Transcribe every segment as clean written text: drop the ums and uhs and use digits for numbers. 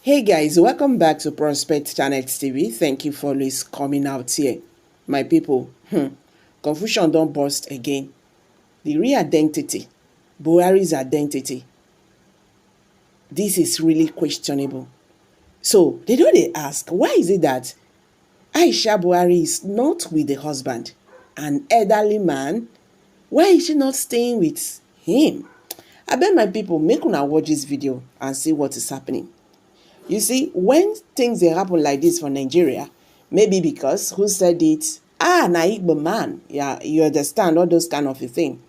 Hey guys, welcome back to Prospect Channel TV. Thank you for always coming out here. My people, confusion don't burst again. The real identity, Buhari's identity, this is really questionable. So, they ask, why is it that Aisha Buhari is not with the husband, an elderly man? Why is she not staying with him? I bet my people, make una watch this video and see what is happening. You see, when things they happen like this for Nigeria, maybe because who said it? Na Igbo man. Yeah, you understand all those kind of a thing.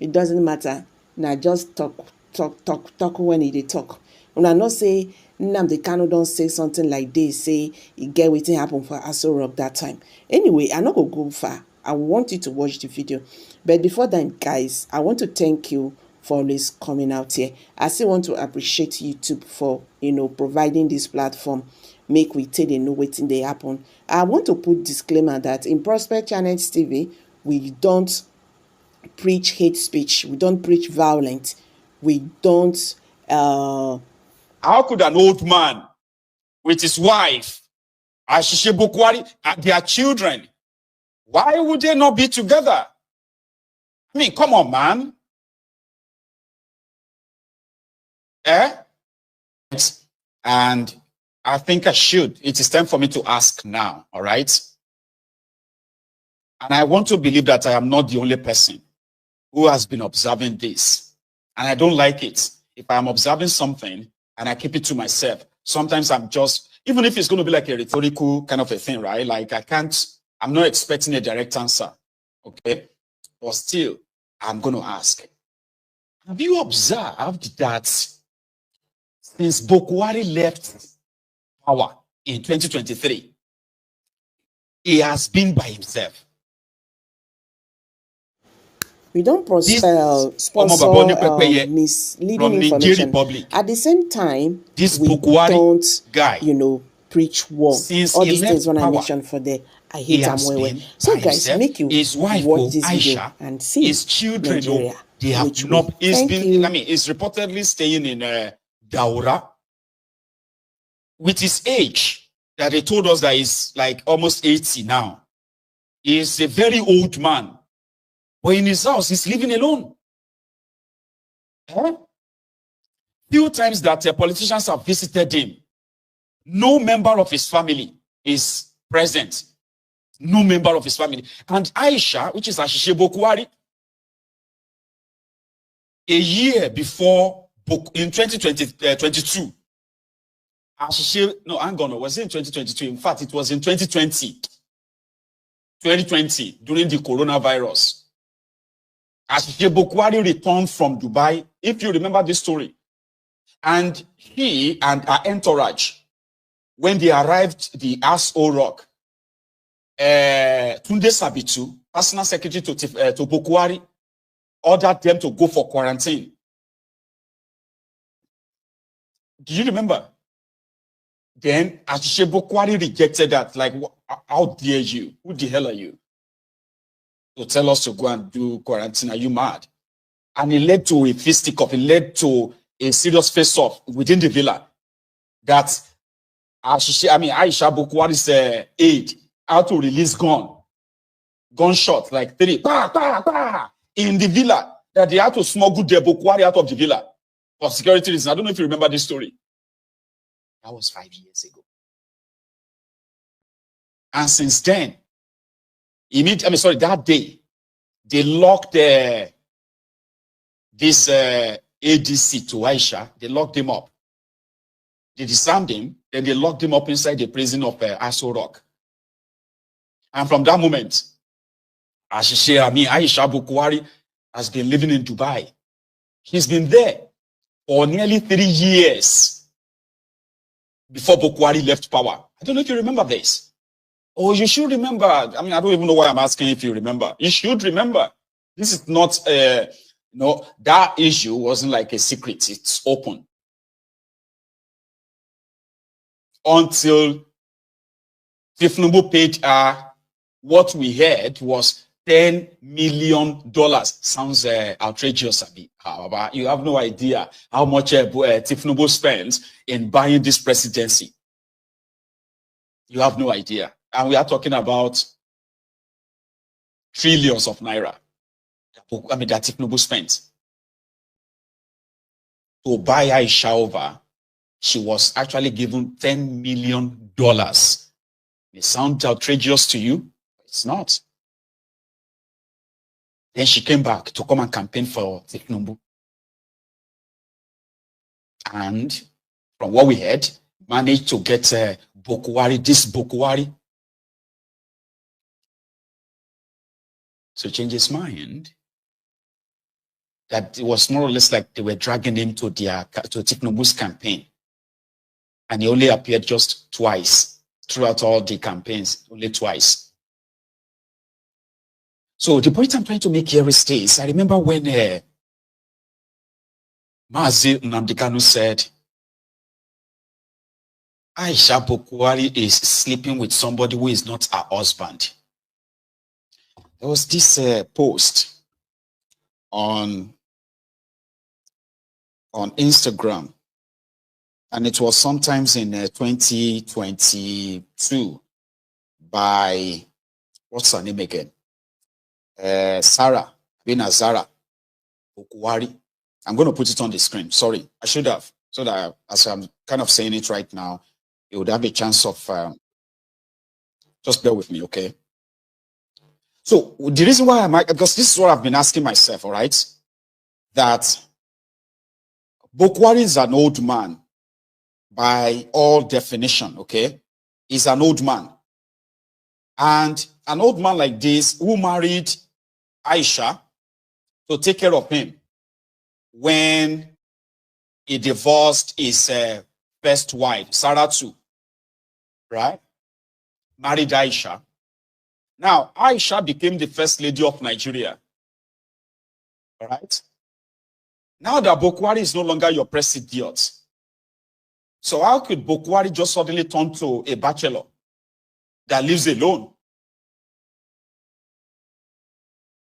It doesn't matter. Now just talk when they talk. When I not say Nnamdi Kanu don't say something like this, say it get wetin happen for Aso Rock that time. Anyway, I not go far. I want you to watch the video. But before that, guys, I want to thank you for always coming out here. I still want to appreciate YouTube for providing this platform. Make we tell they know wetin dey happen. I want to put disclaimer that in Prospect Channels TV, we don't preach hate speech. We don't preach violence. We don't. How could an old man with his wife, Ashishe Bukwari, and their children, why would they not be together? I mean, come on, man. And I think I should. It is time for me to ask now, all right? And I want to believe that I am not the only person who has been observing this. And I don't like it. If I'm observing something and I keep it to myself, sometimes I'm just, even if it's going to be like a rhetorical kind of a thing, right? Like I'm not expecting a direct answer, okay? But still, I'm going to ask. Have you observed that since Buhari left power in 2023, he has been by himself? We don't sponsor misleading information. At the same time, this we don't guy, preach war. All these things when I mentioned for there, I hate them well. So guys, make you his wife, watch this Aisha, video and see his children. Nigeria, they have not. He's reportedly staying in Daura with his age that they told us that he's like almost 80 now. He's a very old man. But in his house, he's living alone. Few times that politicians have visited him, no member of his family is present. No member of his family. And Aisha, which is Ashishe Bukwari, a year before, in 2022, Ashishe, no, hang on, was it in 2022? In fact, it was in 2020. 2020, during the coronavirus. Ashishe Bukwari returned from Dubai, if you remember this story. And he and our entourage, when they arrived the Aso Rock, Tunde Sabitu, personal secretary to Bukwari, ordered them to go for quarantine. Do you remember? Then Ashishe Bukwari rejected that. Like, how dare you? Who the hell are you to tell us to go and do quarantine? Are you mad? And it led to a fisticuff. It led to a serious face-off within the villa. That Aisha Bukwari's aide had to release gunshot, like 3, in the villa, that they had to smuggle the Bukwari out of the villa for security reasons. I don't know if you remember this story. That was 5 years ago. And since then, that day, they locked this ADC to Aisha. They locked him up. They disarmed him. Then they locked him up inside the prison of Aso Rock. And from that moment, Aisha Bukwari has been living in Dubai. He's been there for nearly 3 years before Bukwari left power. I don't know if you remember this. Oh, you should remember. I don't even know why I'm asking if you remember. You should remember. This is not, that issue wasn't like a secret. It's open. Until Tifnubu paid what we heard was $10 million. Sounds outrageous, Abi. However, you have no idea how much Tifnubu spends in buying this presidency. You have no idea. And we are talking about trillions of naira. I mean, that Tifnubu spent. To buy Aisha over, she was actually given $10 million. It sounds outrageous to you? It's not. Then she came back to come and campaign for Tifnubu. And from what we heard, managed to get Buhari, this Buhari. So change his mind. That it was more or less like they were dragging him to Tifnubu's campaign. And he only appeared just twice throughout all the campaigns, only twice. So the point I'm trying to make here is this. I remember when Mazi Nnamdi Kanu said, Aisha Buhari is sleeping with somebody who is not her husband. There was this post on Instagram, and it was sometimes in 2022 by, what's her name again? Sarah Buhari. I'm going to put it on the screen. Sorry, I should have, so that as I'm kind of saying it right now, you would have a chance of, just bear with me, okay? So the reason why because this is what I've been asking myself, all right? That Buhari is an old man by all definition, okay? He's an old man. And an old man like this who married Aisha to take care of him when he divorced his first wife, Saratu, right? Married Aisha. Now, Aisha became the first lady of Nigeria, all right? Now that Buhari is no longer your president, so how could Buhari just suddenly turn to a bachelor that lives alone?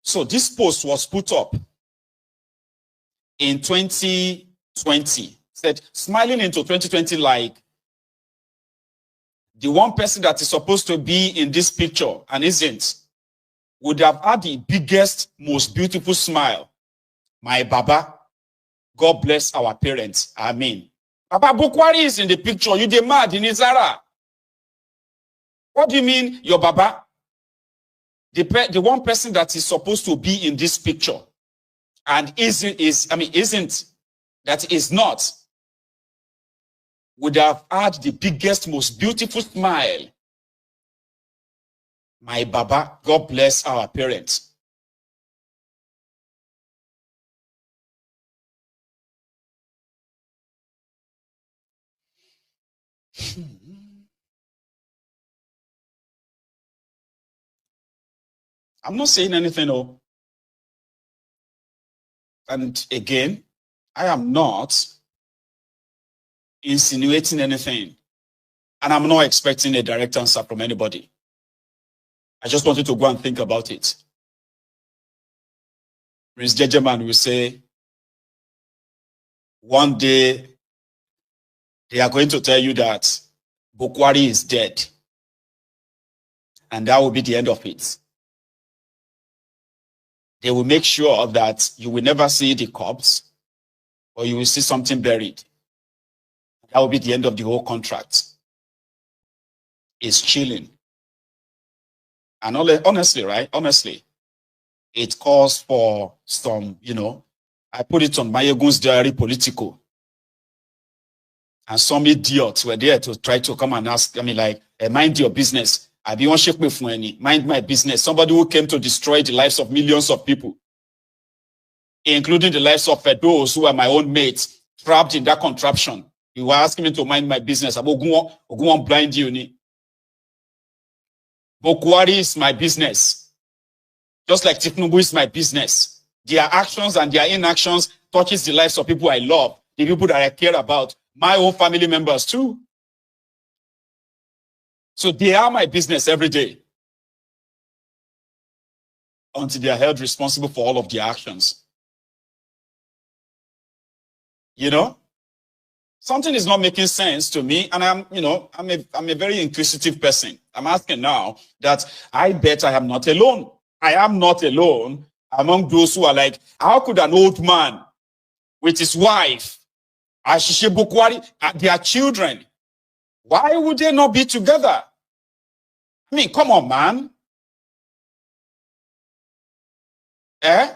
So this post was put up in 2020. Said, smiling into 2020 like the one person that is supposed to be in this picture and isn't would have had the biggest, most beautiful smile. My Baba, God bless our parents. Amen. Baba Buhari is in the picture. You the mad in Izara. What do you mean, your Baba? The one person that is supposed to be in this picture and isn't, that is not, would have had the biggest, most beautiful smile. My Baba, God bless our parents. I'm not saying anything, oh. And again, I am not insinuating anything. And I'm not expecting a direct answer from anybody. I just wanted to go and think about it. Prince Jejeman will say, one day they are going to tell you that Buhari is dead. And that will be the end of it. They will make sure that you will never see the corpse or you will see something buried. That will be the end of the whole contract. It's chilling. And honestly, right? Honestly, it calls for some, I put it on Mayegun's diary political. And some idiots were there to try to come and ask, mind your business. I be on shake me for any, mind my business. Somebody who came to destroy the lives of millions of people, including the lives of those who are my own mates, trapped in that contraption. You were asking me to mind my business. I'm going to blind you. Buhari is my business. Just like Tifnubu is my business. Their actions and their inactions touches the lives of people I love, the people that I care about, my own family members too. So they are my business every day. until they are held responsible for all of their actions. You know, something is not making sense to me, and I'm a very inquisitive person. I'm asking now that I bet I am not alone. I am not alone among those who are like, how could an old man with his wife, Ashishe Bukwari, and their children, why would they not be together? I mean, come on, man. Eh?